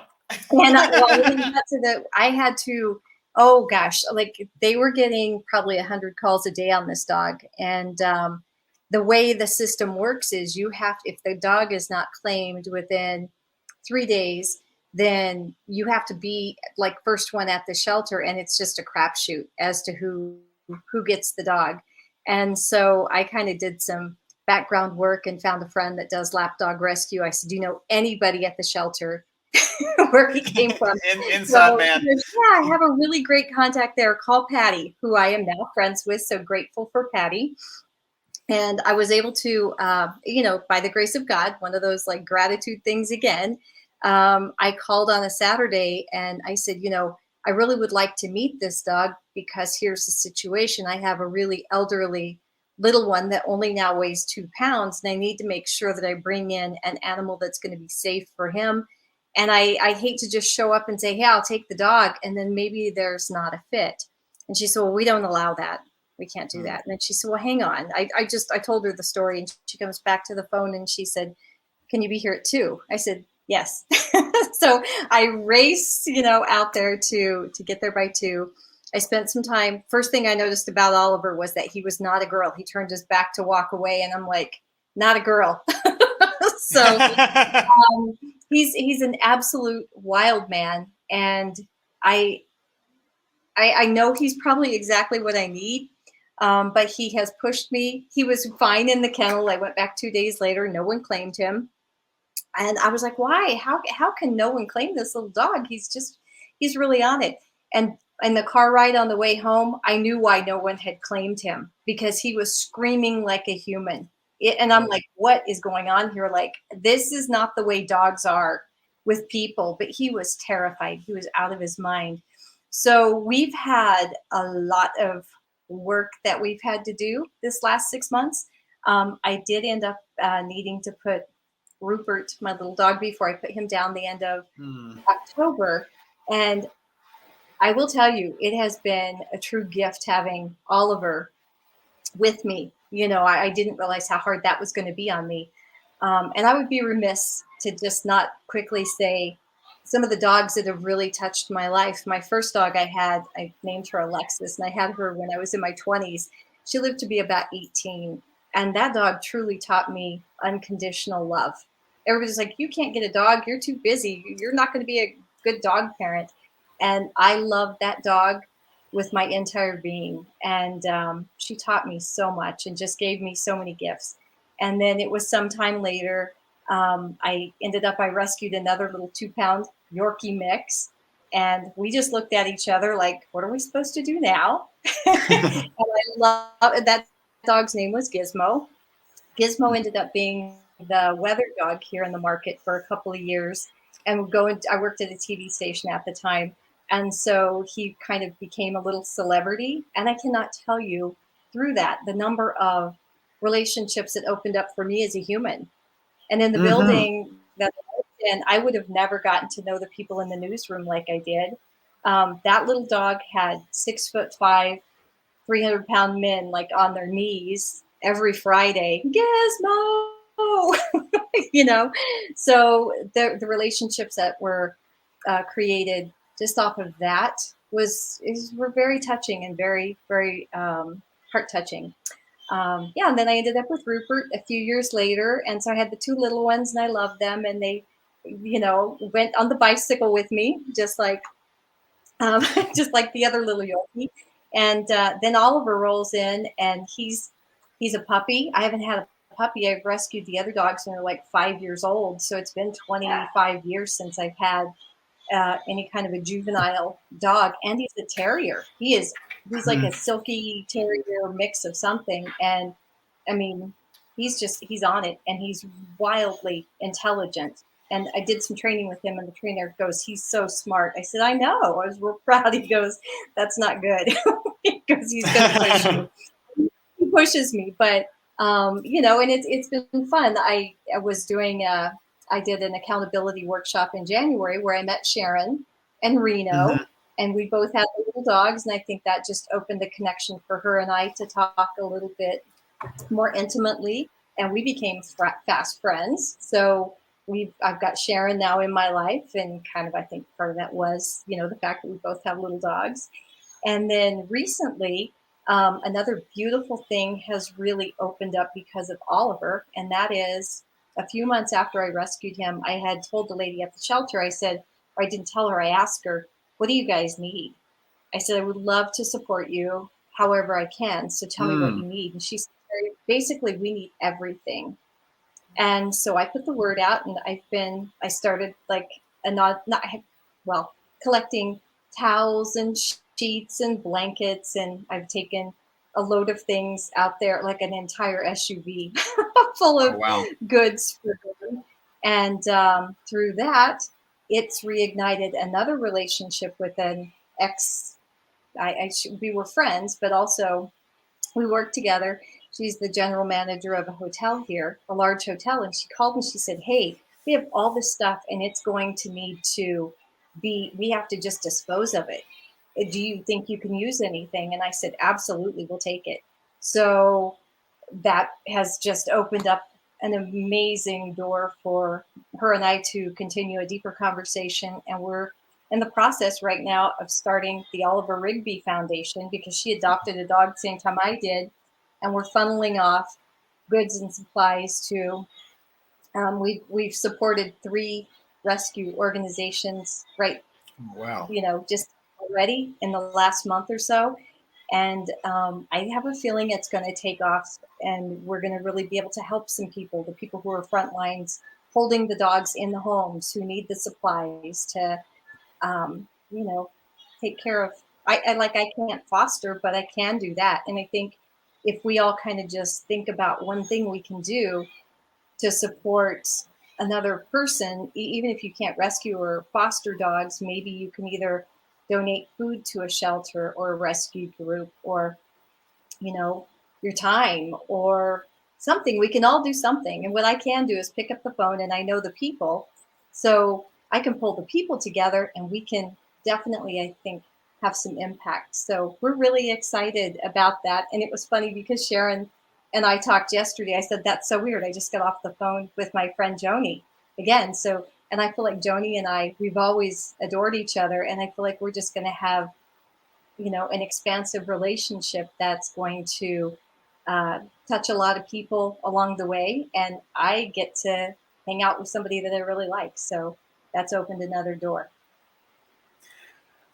And I had to, oh gosh, like they were getting probably 100 calls a day on this dog. And the way the system works is if the dog is not claimed within 3 days, then you have to be like first one at the shelter, and it's just a crapshoot as to who gets the dog. And so I kind of did some background work and found a friend that does lapdog rescue. I said, do you know anybody at the shelter where he came from? Inside man. Yeah, I have a really great contact there. Call Patty, who I am now friends with. So grateful for Patty. And I was able to, by the grace of God, one of those like gratitude things again, I called on a Saturday and I said, I really would like to meet this dog because here's the situation. I have a really elderly little one that only now weighs 2 pounds, and I need to make sure that I bring in an animal that's going to be safe for him. And I hate to just show up and say, hey, I'll take the dog, and then maybe there's not a fit. And she said, well, we don't allow that. We can't do that. And then she said, well, hang on. I told her the story, and she comes back to the phone and she said, can you be here at 2? I said, yes. So I race, out there to get there by 2. I spent some time. First thing I noticed about Oliver was that he was not a girl. He turned his back to walk away, and I'm like, not a girl. So he's an absolute wild man, and I know he's probably exactly what I need. But he has pushed me. He was fine in the kennel. I went back 2 days later. No one claimed him. And I was like, why? How can no one claim this little dog? He's really on it. And the car ride on the way home, I knew why no one had claimed him, because he was screaming like a human. And I'm like, what is going on here? Like, this is not the way dogs are with people. But he was terrified. He was out of his mind. So we've had a lot of work that we've had to do this last 6 months. I did end up needing to put Rupert, my little dog, before I put him down the end of October. And I will tell you, it has been a true gift having Oliver with me. I didn't realize how hard that was going to be on me. And I would be remiss to just not quickly say some of the dogs that have really touched my life. My first dog I named her Alexis, and I had her when I was in my 20s. She lived to be about 18. And that dog truly taught me unconditional love. Everybody's like, you can't get a dog. You're too busy. You're not going to be a good dog parent. And I love that dog with my entire being. And she taught me so much and just gave me so many gifts. And then it was some time later, I rescued another little 2-pound Yorkie mix. And we just looked at each other like, what are we supposed to do now? And I love that dog's name was Gizmo. Gizmo ended up being the weather dog here in the market for a couple of years. And I worked at a TV station at the time. And so he kind of became a little celebrity. And I cannot tell you through that, the number of relationships that opened up for me as a human. And in the building that I lived in, I would have never gotten to know the people in the newsroom like I did. That little dog had 6'5", 300-pound men like on their knees every Friday. Gizmo! So the relationships that were created just off of that were very touching and very, very heart touching. And then I ended up with Rupert a few years later. And so I had the 2 little ones, and I loved them. And they, went on the bicycle with me, just like the other little Yorkie. And then Oliver rolls in, and he's a puppy. I haven't had a puppy. I've rescued the other dogs when they're like 5 years old. So it's been 25 years since I've had any kind of a juvenile dog. And he's a terrier. He is He's like a silky terrier mix of something. And I mean, he's on it, and he's wildly intelligent. And I did some training with him, and the trainer goes, "He's so smart." I said, "I know." I was real proud. He goes, "That's not good." He goes, "He's going to push you." He pushes me, but you know, and it's been fun. I was doing I did an accountability workshop in January where I met Sharon and Reno, and we both had little dogs, and I think that just opened a connection for her and I to talk a little bit more intimately, and we became fast friends. So I've got Sharon now in my life, and kind of I think part of that was, you know, the fact that we both have little dogs. And then recently, another beautiful thing has really opened up because of Oliver, and that is a few months after I rescued him, I had told the lady at the shelter, I said, or I didn't tell her, I asked her, "What do you guys need?" I said, "I would love to support you however I can, so tell me what you need." And she said, "Basically, we need everything." And so I put the word out, and I started like collecting towels and sheets and blankets, and I've taken a load of things out there, like an entire SUV full of goods for them. And through that, it's reignited another relationship with an ex. We were friends, but also we worked together. She's the general manager of a hotel here, a large hotel. And she called me, she said, "Hey, we have all this stuff and it's going to need to we have to just dispose of it. Do you think you can use anything?" And I said, "Absolutely, we'll take it." So that has just opened up an amazing door for her and I to continue a deeper conversation. And we're in the process right now of starting the Oliver Rigby Foundation, because she adopted a dog the same time I did. And we're funneling off goods and supplies to, we've supported 3 rescue organizations, right? Wow. You know, just already in the last month or so. And I have a feeling it's going to take off, and we're going to really be able to help some people, the people who are front lines, holding the dogs in the homes, who need the supplies to, you know, take care of. I can't foster, but I can do that. And I think if we all kind of just think about one thing we can do to support another person, even if you can't rescue or foster dogs, maybe you can either donate food to a shelter or a rescue group, or, you know, your time or something. We can all do something. And what I can do is pick up the phone, and I know the people. So I can pull the people together, and we can definitely, I think, have some impact. So we're really excited about that. And it was funny because Sharon and I talked yesterday. I said, "That's so weird. I just got off the phone with my friend Joni again." So, and I feel like Joni and I, we've always adored each other. And I feel like we're just going to have, you know, an expansive relationship that's going to touch a lot of people along the way. And I get to hang out with somebody that I really like. So that's opened another door.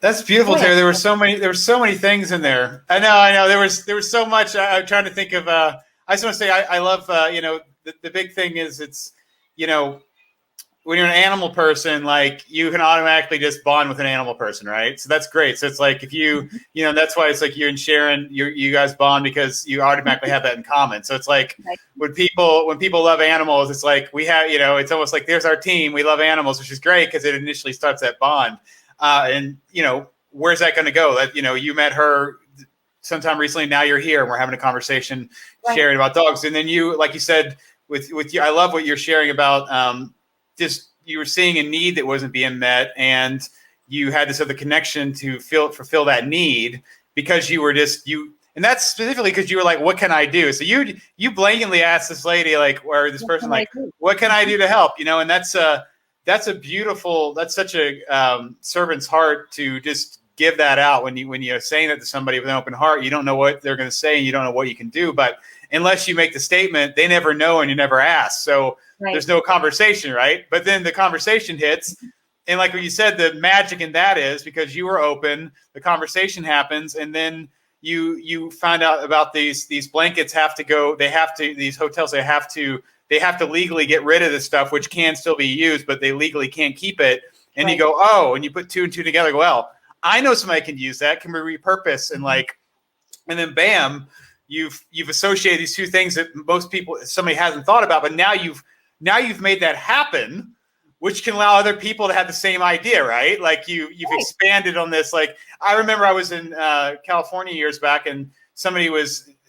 That's beautiful, Terry. There were so many things in there. I know. There was so much. I'm trying to think of. I just want to say I love. You know, the big thing is it's, you know, when you're an animal person, like you can automatically just bond with an animal person, right? So that's great. So it's like if you know, that's why it's like you and Sharon, you guys bond because you automatically have that in common. So it's like when people love animals, it's like we have, you know, it's almost like there's our team. We love animals, which is great because it initially starts that bond. And, you know, where's that going to go? That, you know, you met her sometime recently. Now you're here and we're having a conversation, sharing about dogs. And then you, like you said, with you, I love what you're sharing about. Just you were seeing a need that wasn't being met, and you had this other connection to fulfill that need because you were and that's specifically because you were like, "What can I do?" So you blatantly asked this lady, like, or this person, like, "What can I do to help?" You know, and that's such a servant's heart to just give that out when you're saying that to somebody with an open heart. You don't know what they're going to say, and you don't know what you can do, but unless you make the statement, they never know, and you never ask. So there's no conversation, right? But then the conversation hits, and like what you said, the magic in that is because you were open, the conversation happens, and then you find out about these blankets these hotels, they have to legally get rid of this stuff, which can still be used, but they legally can't keep it. And you go, oh, and you put 2 and 2 together. Well, I know somebody can use that, can be repurposed and like and then bam, you've associated these two things that somebody hasn't thought about, but now you've made that happen, which can allow other people to have the same idea, right? Like you've expanded on this. Like I remember I was in California years back, and somebody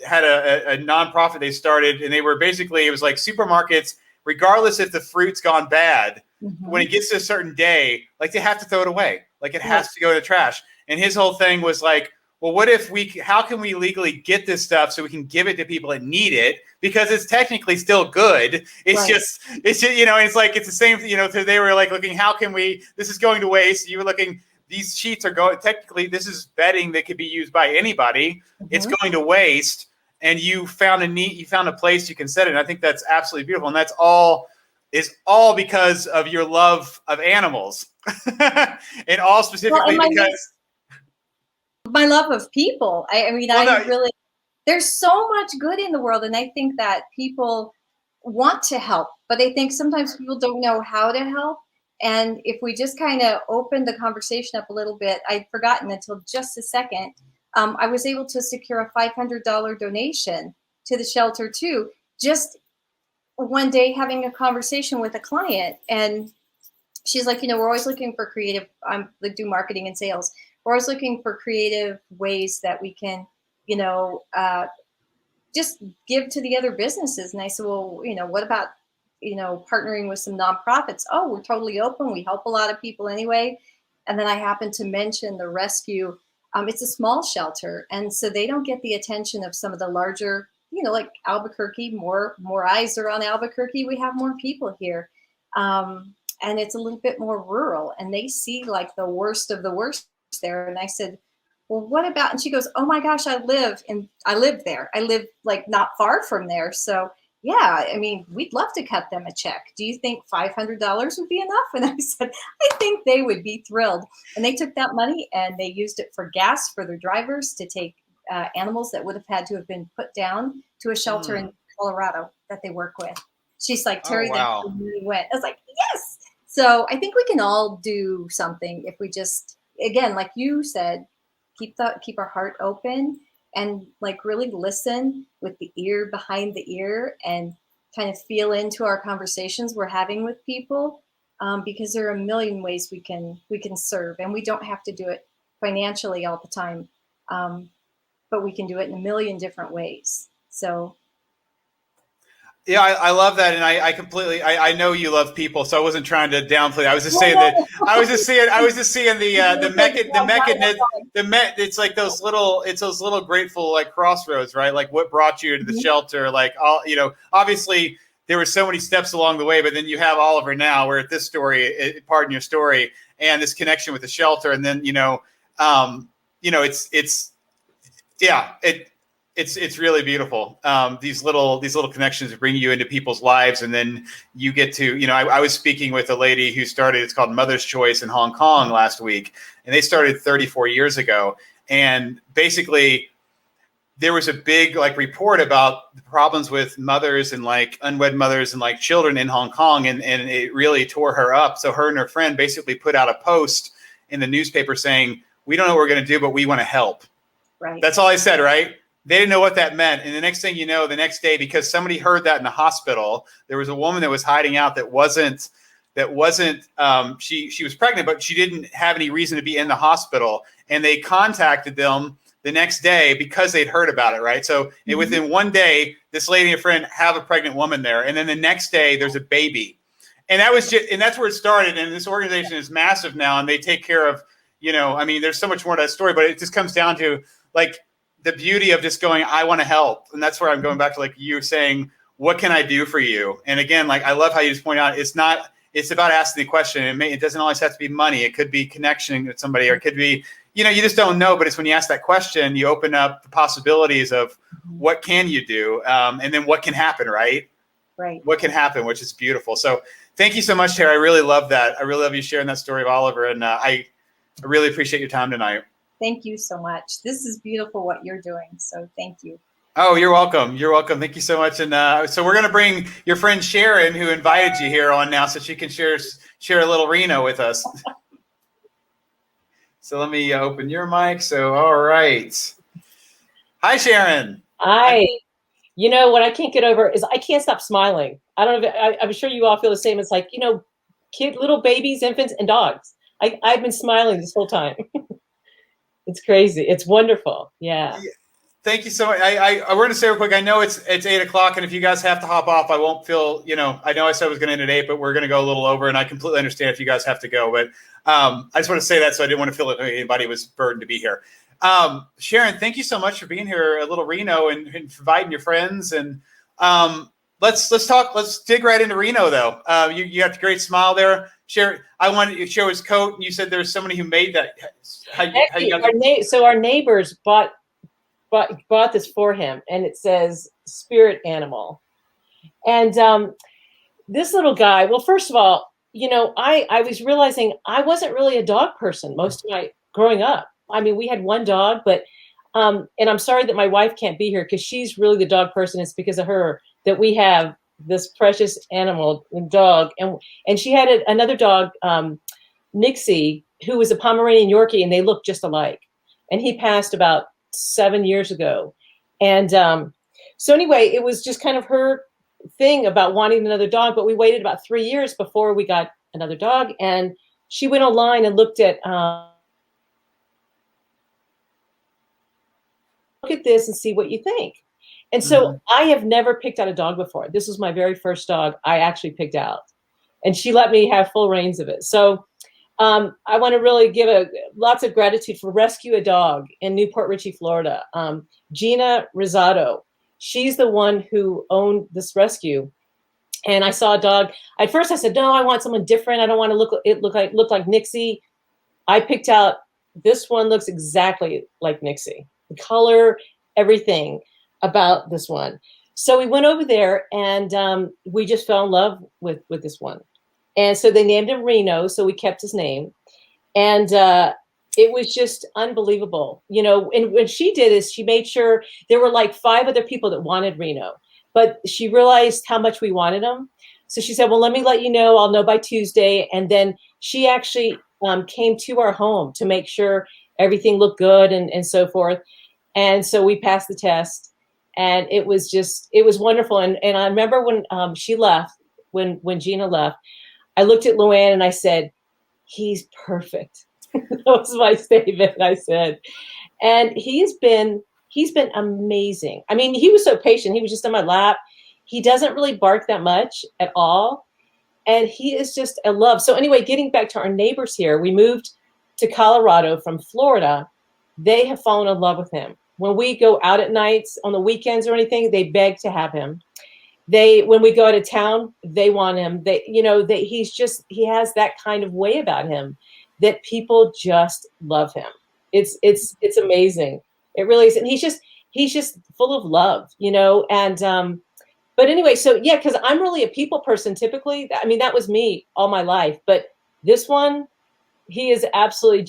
had a nonprofit they started, and they were basically, it was like supermarkets, regardless if the fruit's gone bad, when it gets to a certain day, like they have to throw it away. Like it has to go to the trash. And his whole thing was like, well, what if how can we legally get this stuff so we can give it to people that need it? Because it's technically still good. It's just, it's like, it's the same, so they were like looking, how can this is going to waste. You were looking, these sheets are going, technically this is bedding that could be used by anybody. It's going to waste. And you found a place you can set it. And I think that's absolutely beautiful. And that's all because of your love of animals. And all specifically because my love of people. Really, there's so much good in the world. And I think that people want to help, but they think sometimes people don't know how to help. And if we just kind of open the conversation up a little bit, I'd forgotten until just a second, I was able to secure a $500 donation to the shelter too. Just one day having a conversation with a client, and she's like, we're always looking for creative, I'm like do marketing and sales. We're always looking for creative ways that we can, just give to the other businesses. And I said, well, what about, partnering with some nonprofits? Oh, we're totally open. We help a lot of people anyway. And then I happened to mention the rescue. It's a small shelter. And so they don't get the attention of some of the larger, like Albuquerque, more eyes are on Albuquerque. We have more people here. And it's a little bit more rural, and they see like the worst of the worst there. And I said, well, what about, and she goes, oh my gosh, I live there. I live like not far from there. So yeah, we'd love to cut them a check. Do you think $500 would be enough? And I said, I think they would be thrilled. And they took that money and they used it for gas for their drivers to take animals that would have had to have been put down to a shelter in Colorado that they work with. She's like, Terry, wow. They really went. I was like, yes. So I think we can all do something if we just, again, like you said, keep our heart open and like really listen with the ear behind the ear and kind of feel into our conversations we're having with people, because there are a million ways we can serve, and we don't have to do it financially all the time, but we can do it in a million different ways. So. Yeah, I love that, and I know you love people, so I wasn't trying to downplay. I was just saying that I was just seeing the mechanism. It's like those little grateful like crossroads, right? Like what brought you to the shelter? Like all, obviously there were so many steps along the way, but then you have Oliver now. We're at this story, pardon your story, and this connection with the shelter, and then it's really beautiful. These little connections bring you into people's lives, and then you get to, I was speaking with a lady who started, it's called Mother's Choice in Hong Kong last week, and they started 34 years ago. And basically there was a big report about the problems with mothers and unwed mothers and children in Hong Kong. And it really tore her up. So her and her friend basically put out a post in the newspaper saying, we don't know what we're going to do, but we want to help. Right. That's all I said, right? They didn't know what that meant. And the next thing you know, the next day, because somebody heard that in the hospital, there was a woman that was hiding out that wasn't she was pregnant, but she didn't have any reason to be in the hospital. And they contacted them the next day because they'd heard about it, right? So within one day, this lady and a friend have a pregnant woman there. And then the next day there's a baby. And that's where it started. And this organization is massive now, and they take care of, there's so much more to that story, but it just comes down to the beauty of just going, I want to help. And that's where I'm going back to you saying, what can I do for you? And again, I love how you just point out, it's about asking the question. It doesn't always have to be money. It could be connection with somebody, or it could be, you just don't know, but it's when you ask that question, you open up the possibilities of what can you do? And then what can happen, right? Right. What can happen, which is beautiful. So thank you so much, Terry. I really love that. I really love you sharing that story of Oliver. And I really appreciate your time tonight. Thank you so much. This is beautiful what you're doing. So thank you. Oh, you're welcome. You're welcome. Thank you so much. And so we're going to bring your friend Sharon, who invited you here, on now, so she can share a little Reno with us. So let me open your mic. So, all right. Hi, Sharon. You know what I can't get over is I can't stop smiling. I don't know if I'm sure you all feel the same. It's like, little babies, infants, and dogs. I've been smiling this whole time. It's crazy. It's wonderful. Yeah. Thank you so much. We're going to say real quick. I know it's 8:00, and if you guys have to hop off, I won't feel. I know I said I was going to end at 8, but we're going to go a little over, and I completely understand if you guys have to go. But I just want to say that, so I didn't want to feel like anybody was burdened to be here. Sharon, thank you so much for being here, a little Reno, and inviting your friends. And let's talk. Let's dig right into Reno, though. You got the great smile there. Sharon, I wanted to show his coat, and you said there's somebody who made that. So our neighbors bought this for him, and it says spirit animal. And this little guy, well, first of all, I was realizing I wasn't really a dog person most of my growing up. I mean, we had one dog, but and I'm sorry that my wife can't be here because she's really the dog person. It's because of her that we have this precious animal dog. And she had another dog, Nixie, who was a Pomeranian Yorkie, and they looked just alike. And he passed about 7 years ago. And so anyway, it was just kind of her thing about wanting another dog, but we waited about 3 years before we got another dog. And she went online and looked at look at this and see what you think. And so I have never picked out a dog before. This was my very first dog I actually picked out, and she let me have full reins of it. So I want to really give lots of gratitude for Rescue a Dog in Newport Richey, Florida. Gina Rosado, she's the one who owned this rescue. And I saw a dog. At first I said, no, I want someone different. I don't want to look like Nixie. I picked out, this one looks exactly like Nixie. The color, everything about this one. So we went over there, and we just fell in love with this one. And so they named him Reno, so we kept his name. And it was just unbelievable. And what she did is she made sure there were like 5 other people that wanted Reno, but she realized how much we wanted him. So she said, well, let me let you know. I'll know by Tuesday. And then she actually came to our home to make sure everything looked good and so forth. And so we passed the test, and it was wonderful. And I remember when she left, when Gina left, I looked at Luann and I said, he's perfect. That was my statement, I said. And he's been amazing. I mean, he was so patient. He was just on my lap. He doesn't really bark that much at all. And he is just a love. So anyway, getting back to our neighbors here, we moved to Colorado from Florida. They have fallen in love with him. When we go out at nights, on the weekends or anything, they beg to have him. When we go out of town, they want him. He has that kind of way about him that people just love him. It's amazing. It really is. And he's just full of love, and, but anyway, so yeah, because I'm really a people person typically. I mean, that was me all my life, but this one, he is absolutely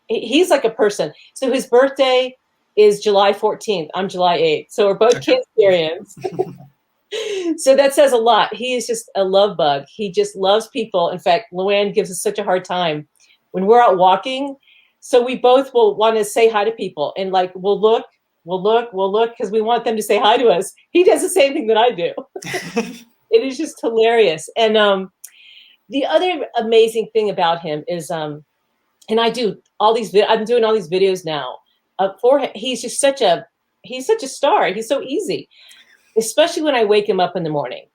he's like a person. So his birthday is July 14th. I'm July 8th. So we're both Cancerians. So that says a lot. He is just a love bug. He just loves people. In fact, Luann gives us such a hard time when we're out walking. So we both will want to say hi to people, and like we'll look because we want them to say hi to us. He does the same thing that I do. It is just hilarious. And the other amazing thing about him is, and I do I'm doing all these videos now for him. He's just such a star. He's so easy. Especially when I wake him up in the morning.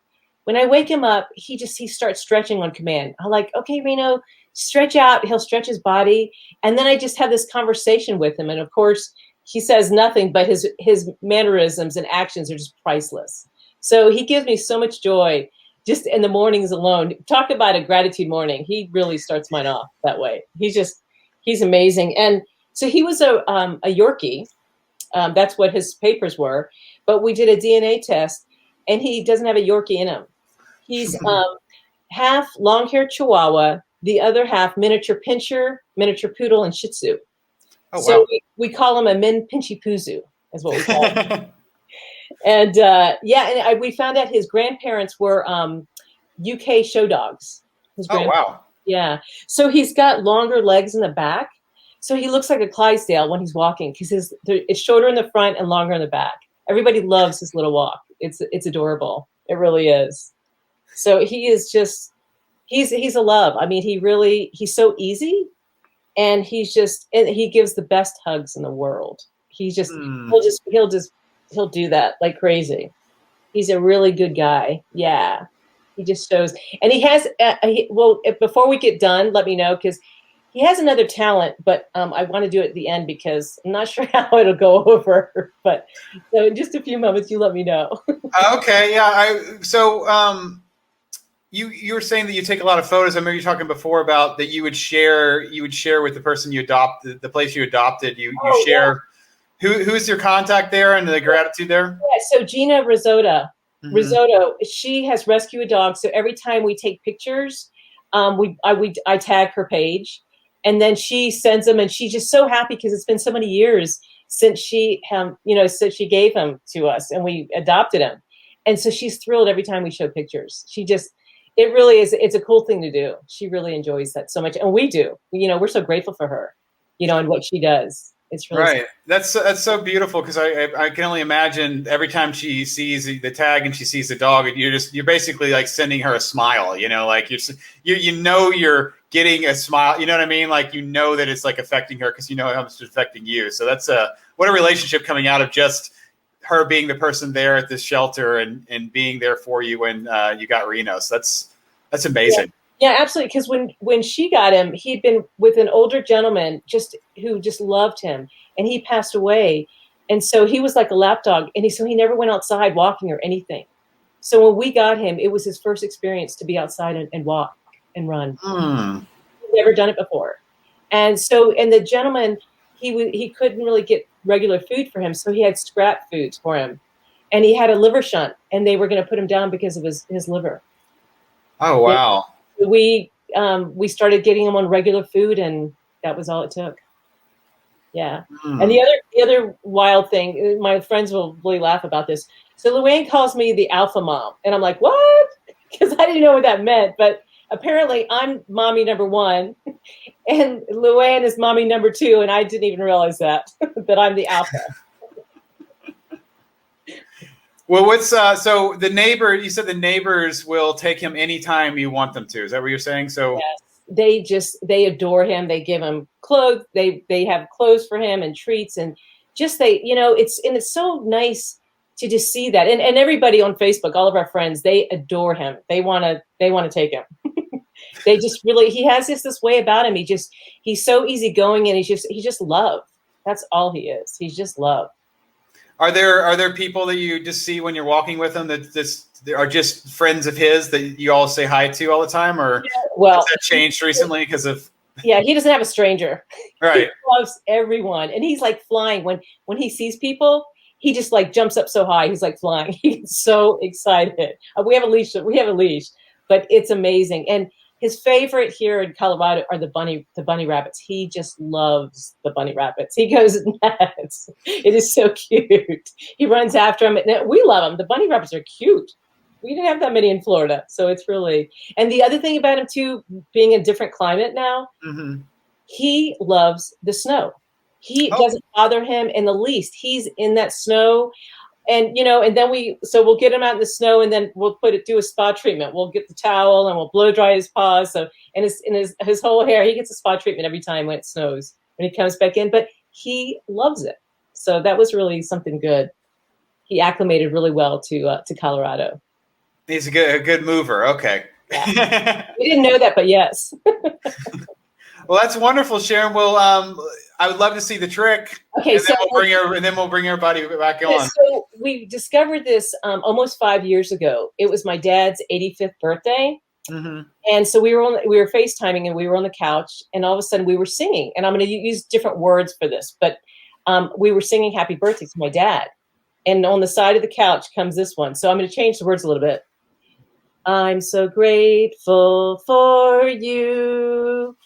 When I wake him up, he starts stretching on command. I'm like, okay, Reno, stretch out. He'll stretch his body. And then I just have this conversation with him. And of course, he says nothing, but his mannerisms and actions are just priceless. So he gives me so much joy just in the mornings alone. Talk about a gratitude morning. He really starts mine off that way. He's amazing. And so he was a Yorkie. That's what his papers were. But we did a DNA test, and he doesn't have a Yorkie in him. He's half long-haired Chihuahua, the other half miniature Pinscher, miniature Poodle, and Shih Tzu. Oh, wow. So we call him a Min Pinchy Puzu, is what we call him. And we found out his grandparents were UK show dogs. Oh, wow. Yeah. So he's got longer legs in the back. So he looks like a Clydesdale when he's walking because it's shorter in the front and longer in the back. Everybody loves his little walk. It's adorable. It really is. So he is just, he's a love. I mean, he's so easy, and he gives the best hugs in the world. He'll do that like crazy. He's a really good guy. Yeah. He just shows, and he has, before we get done, let me know, because he has another talent, but I want to do it at the end because I'm not sure how it'll go over. But so in just a few moments, you let me know. Okay, yeah. You were saying that you take a lot of photos. I remember you talking before about that you would share with the person you adopted, the place you adopted. You share. Yeah. Who's your contact there and the gratitude there? Yeah, so Gina Risotto, she has rescued a dog. So every time we take pictures, I tag her page, and then she sends them, and she's just so happy because it's been so many years since she gave him to us and we adopted him, and so she's thrilled every time we show pictures. It really is. It's a cool thing to do. She really enjoys that so much, and we do. We're so grateful for her, and what she does. It's really right. That's so beautiful because I can only imagine every time she sees the tag and she sees the dog, you're basically like sending her a smile. Like you're getting a smile. You know what I mean? Like that it's like affecting her because how much it's affecting you. So that's what a relationship coming out of just her being the person there at this shelter and being there for you when you got Reno. So that's amazing. Yeah, absolutely. Because when she got him, he'd been with an older gentleman who just loved him, and he passed away. And so he was like a lap dog, and he never went outside walking or anything. So when we got him, it was his first experience to be outside and walk and run. He'd never done it before. And the gentleman, he couldn't really get regular food for him, so he had scrap foods for him. And he had a liver shunt, and they were going to put him down because of his liver. Oh, wow. We started getting him on regular food, and that was all it took. Yeah. And the other wild thing, my friends will really laugh about this. So Luann calls me the alpha mom, and I'm like, what? Because I didn't know what that meant, but apparently I'm mommy number 1 and Luann is mommy number 2, and I didn't even realize that I'm the alpha. Well, what's so the neighbor? You said the neighbors will take him anytime you want them to. Is that what you're saying? So yes, they adore him. They give him clothes. They have clothes for him and treats, and it's so nice to just see that. And everybody on Facebook, all of our friends, they adore him. They want to take him. They just really, he has this way about him. He's so easygoing, and he's just love. That's all he is. He's just love. Are there people that you just see when you're walking with him that are just friends of his that you all say hi to all the time, or has that changed recently because of? Yeah, he doesn't have a stranger. Right. He loves everyone, and he's like flying when he sees people. He just like jumps up so high. He's like flying. He's so excited. We have a leash, but it's amazing. And his favorite here in Colorado are the bunny rabbits. He just loves the bunny rabbits. He goes nuts. It is so cute. He runs after them. And we love them. The bunny rabbits are cute. We didn't have that many in Florida. So it's really, and the other thing about him too, being a different climate now, he loves the snow. He doesn't bother him in the least. He's in that snow. And, and then we'll get him out in the snow, and then we'll do a spa treatment. We'll get the towel and we'll blow dry his paws. So, and his whole hair, he gets a spa treatment every time when it snows, when he comes back in, but he loves it. So that was really something good. He acclimated really well to Colorado. He's a good mover. Okay. Yeah. We didn't know that, but yes. Well, that's wonderful, Sharon. Well, I would love to see the trick. Okay, and then we'll bring everybody back on. So we discovered this almost 5 years ago. It was my dad's 85th birthday, and so we were FaceTiming, and we were on the couch, and all of a sudden we were singing. And I'm going to use different words for this, but we were singing "Happy Birthday" to my dad, and on the side of the couch comes this one. So I'm going to change the words a little bit. I'm so grateful for you.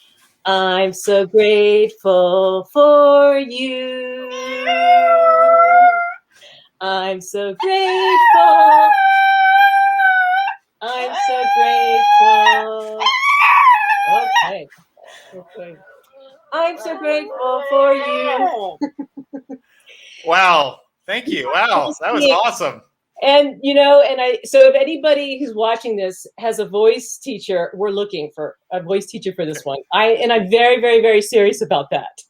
I'm so grateful for you. I'm so grateful. I'm so grateful. Okay. I'm so grateful for you. Wow. Thank you. Wow. That was awesome. And so if anybody who's watching this has a voice teacher, we're looking for a voice teacher for this one. I'm very, very, very serious about that.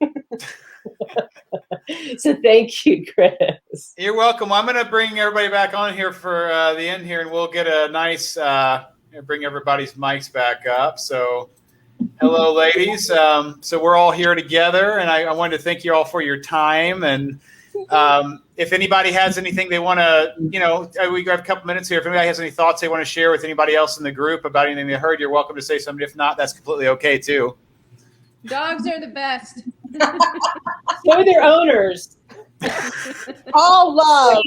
So thank you, Chris. You're welcome. I'm going to bring everybody back on here for the end here, and we'll get a nice bring everybody's mics back up. So hello, ladies. So we're all here together, and I wanted to thank you all for your time. And if anybody has anything they want to, we have a couple minutes here. If anybody has any thoughts they want to share with anybody else in the group about anything they heard, you're welcome to say something. If not, that's completely okay too. Dogs are the best. So are their owners. All love.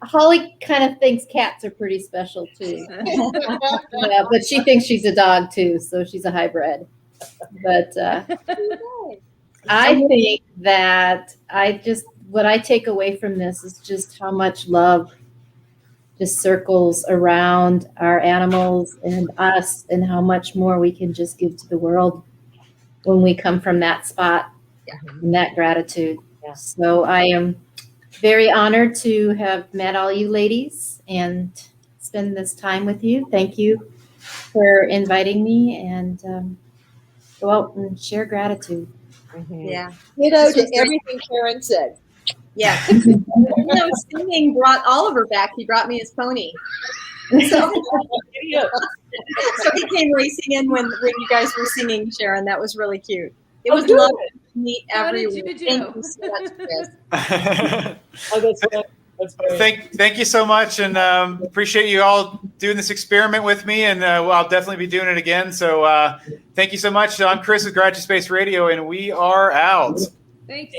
Holly kind of thinks cats are pretty special too. Yeah, but she thinks she's a dog too, so she's a hybrid. But I think that what I take away from this is just how much love just circles around our animals and us, and how much more we can just give to the world when we come from that spot and that gratitude. Yeah. So I am very honored to have met all you ladies and spend this time with you. Thank you for inviting me, and go out and share gratitude. Yeah. To everything Karen said. Yeah. Singing brought Oliver back. He brought me his pony. So he came racing in when you guys were singing, Sharon. That was really cute. It was lovely to meet everyone. Thank you so much, Chris. That's good. That's great. Thank you so much, and appreciate you all doing this experiment with me, and I'll definitely be doing it again. So thank you so much. I'm Chris with GratitudeSpace Radio, and we are out. Thanks.